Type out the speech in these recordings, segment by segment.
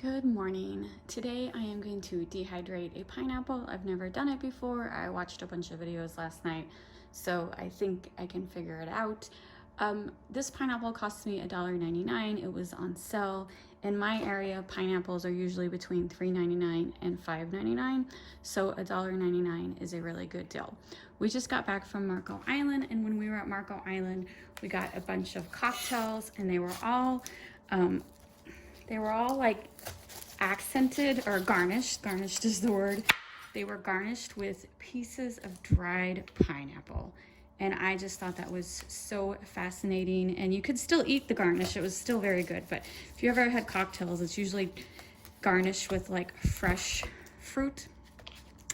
Good morning. Today I am going to dehydrate a pineapple. I've never done it before. I watched a bunch of videos last night, so I think I can figure it out. This pineapple cost me $1.99. It was on sale. In my area, pineapples are usually between $3.99 and $5.99, so $1.99 is a really good deal. We just got back from Marco Island, and when we were at Marco Island, we got a bunch of cocktails, and they were all like accented or garnished. Garnished is the word. They were garnished with pieces of dried pineapple. And I just thought that was so fascinating. And you could still eat the garnish. It was still very good. But if you ever had cocktails, it's usually garnished with like fresh fruit.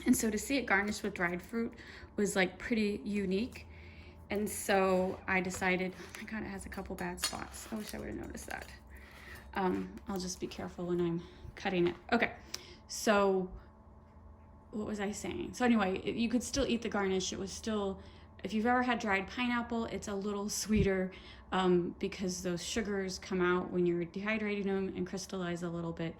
And so to see it garnished with dried fruit was like pretty unique. And so I decided, oh my God, it has a couple bad spots. I wish I would have noticed that. I'll just be careful when I'm cutting it. Okay, so what was I saying? So anyway, you could still eat the garnish. It was still, if you've ever had dried pineapple, it's a little sweeter because those sugars come out when you're dehydrating them and crystallize a little bit.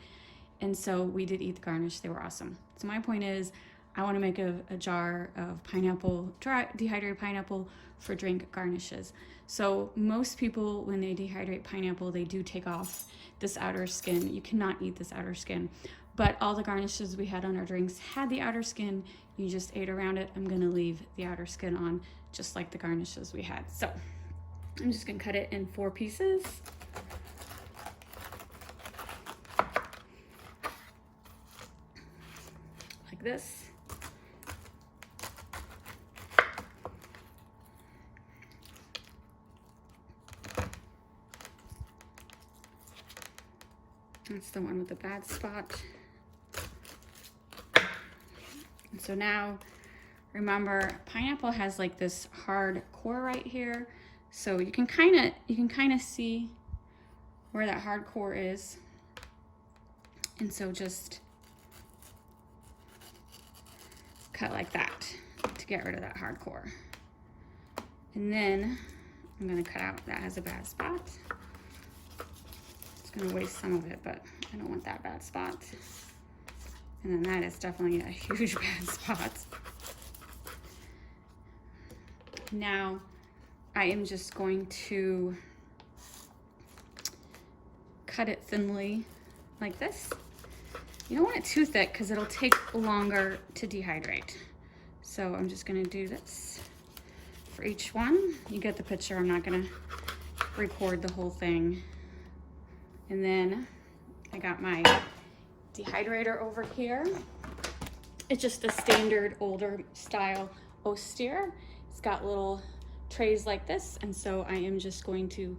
And so we did eat the garnish. They were awesome. So my point is, I want to make a jar of pineapple, dehydrated pineapple for drink garnishes. So most people, when they dehydrate pineapple, they do take off this outer skin. You cannot eat this outer skin. But all the garnishes we had on our drinks had the outer skin. You just ate around it. I'm going to leave the outer skin on, just like the garnishes we had. So I'm just going to cut it in 4 pieces. Like this. That's the one with the bad spot. And so now, remember, pineapple has like this hard core right here. So you can kind of see where that hard core is. And so just cut like that to get rid of that hard core. And then I'm gonna cut out that has a bad spot. Gonna waste some of it, but I don't want that bad spot. And then that is definitely a huge bad spot. Now I am just going to cut it thinly like this. You don't want it too thick because it'll take longer to dehydrate. So I'm just gonna do this for each one. You get the picture. I'm not gonna record the whole thing. And then I got my dehydrator over here. It's just a standard older style Ostier. It's got little trays like this. And so I am just going to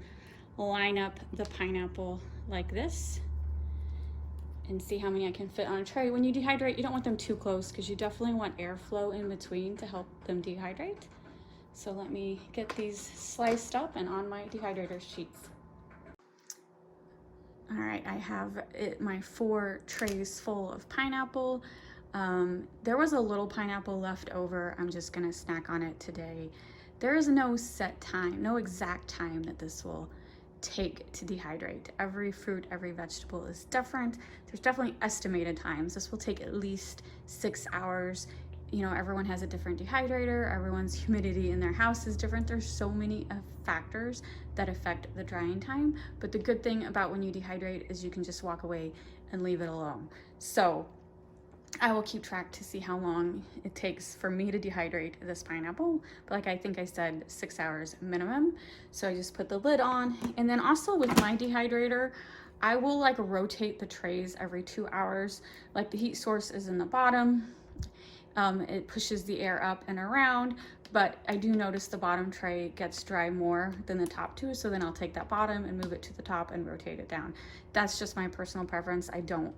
line up the pineapple like this and see how many I can fit on a tray. When you dehydrate, you don't want them too close because you definitely want airflow in between to help them dehydrate. So let me get these sliced up and on my dehydrator sheets. All right, I have my 4 trays full of pineapple. There was a little pineapple left over. I'm just gonna snack on it today. There is no set time, no exact time that this will take to dehydrate. Every fruit, every vegetable is different. There's definitely estimated times. This will take at least 6 hours. You know, everyone has a different dehydrator. Everyone's humidity in their house is different. There's so many factors that affect the drying time. But the good thing about when you dehydrate is you can just walk away and leave it alone. So I will keep track to see how long it takes for me to dehydrate this pineapple. But like I think I said, 6 hours minimum. So I just put the lid on. And then also with my dehydrator, I will like rotate the trays every 2 hours. Like the heat source is in the bottom. It pushes the air up and around, but I do notice the bottom tray gets dry more than the top 2, so then I'll take that bottom and move it to the top and rotate it down. That's just my personal preference. I don't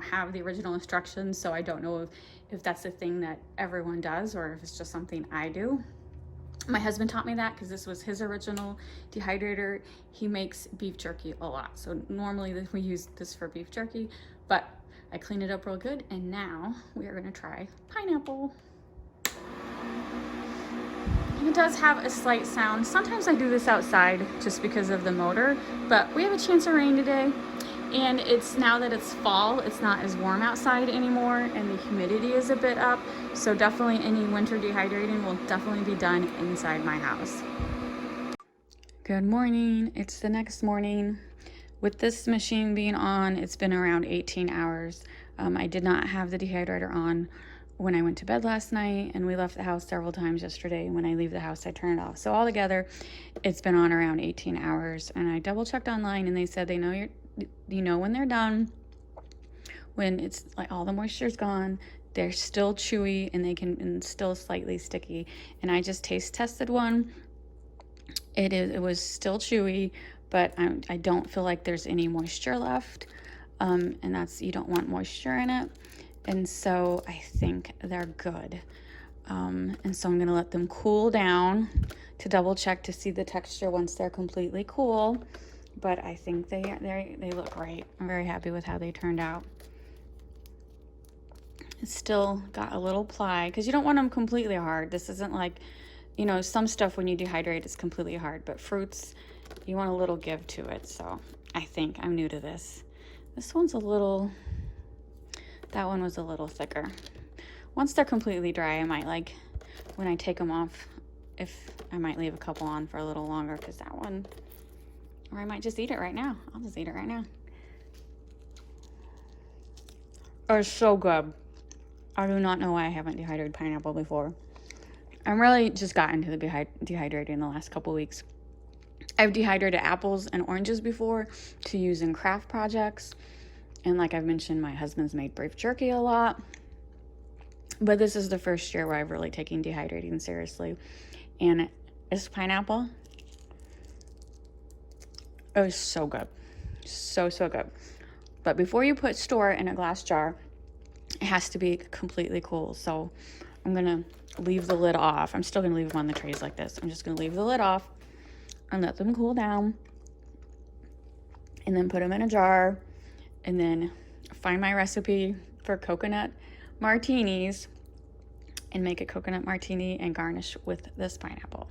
have the original instructions, so I don't know if that's the thing that everyone does or if it's just something I do. My husband taught me that because this was his original dehydrator. He makes beef jerky a lot, so normally we use this for beef jerky, but I cleaned it up real good, and now we are gonna try pineapple. It does have a slight sound. Sometimes I do this outside just because of the motor, but we have a chance of rain today, And it's now that it's fall, it's not as warm outside anymore, and the humidity is a bit up. So definitely any winter dehydrating will definitely be done inside my house. Good morning. It's the next morning. With this machine being on, it's been around 18 hours. I did not have the dehydrator on when I went to bed last night, and we left the house several times yesterday. When I leave the house, I turn it off. So altogether, it's been on around 18 hours. And I double checked online, and they said they know you know when they're done, when it's like all the moisture's gone. They're still chewy and still slightly sticky. And I just taste tested one. It was still chewy, but I don't feel like there's any moisture left. And that's, you don't want moisture in it. And so I think they're good. And so I'm gonna let them cool down to double check to see the texture once they're completely cool. But I think they look great. I'm very happy with how they turned out. It's still got a little ply because you don't want them completely hard. This isn't like, you know, some stuff when you dehydrate is completely hard, but fruits, you want a little give to it. So I think I'm new to this. This one's a little, that one was a little thicker. Once they're completely dry, I might, like, when I take them off, I might leave a couple on for a little longer because that one, or I might just eat it right now. I'll just eat it right now. It's so good. I do not know why I haven't dehydrated pineapple before. I'm really just got into the dehydrating the last couple weeks. I've dehydrated apples and oranges before to use in craft projects. And like I've mentioned, my husband's made beef jerky a lot. But this is the first year where I've really taken dehydrating seriously. And this pineapple is so good. So, so good. But before you store it in a glass jar, it has to be completely cool. So I'm going to leave the lid off. I'm still going to leave them on the trays like this. I'm just going to leave the lid off and let them cool down. And then put them in a jar. And then find my recipe for coconut martinis and make a coconut martini and garnish with this pineapple.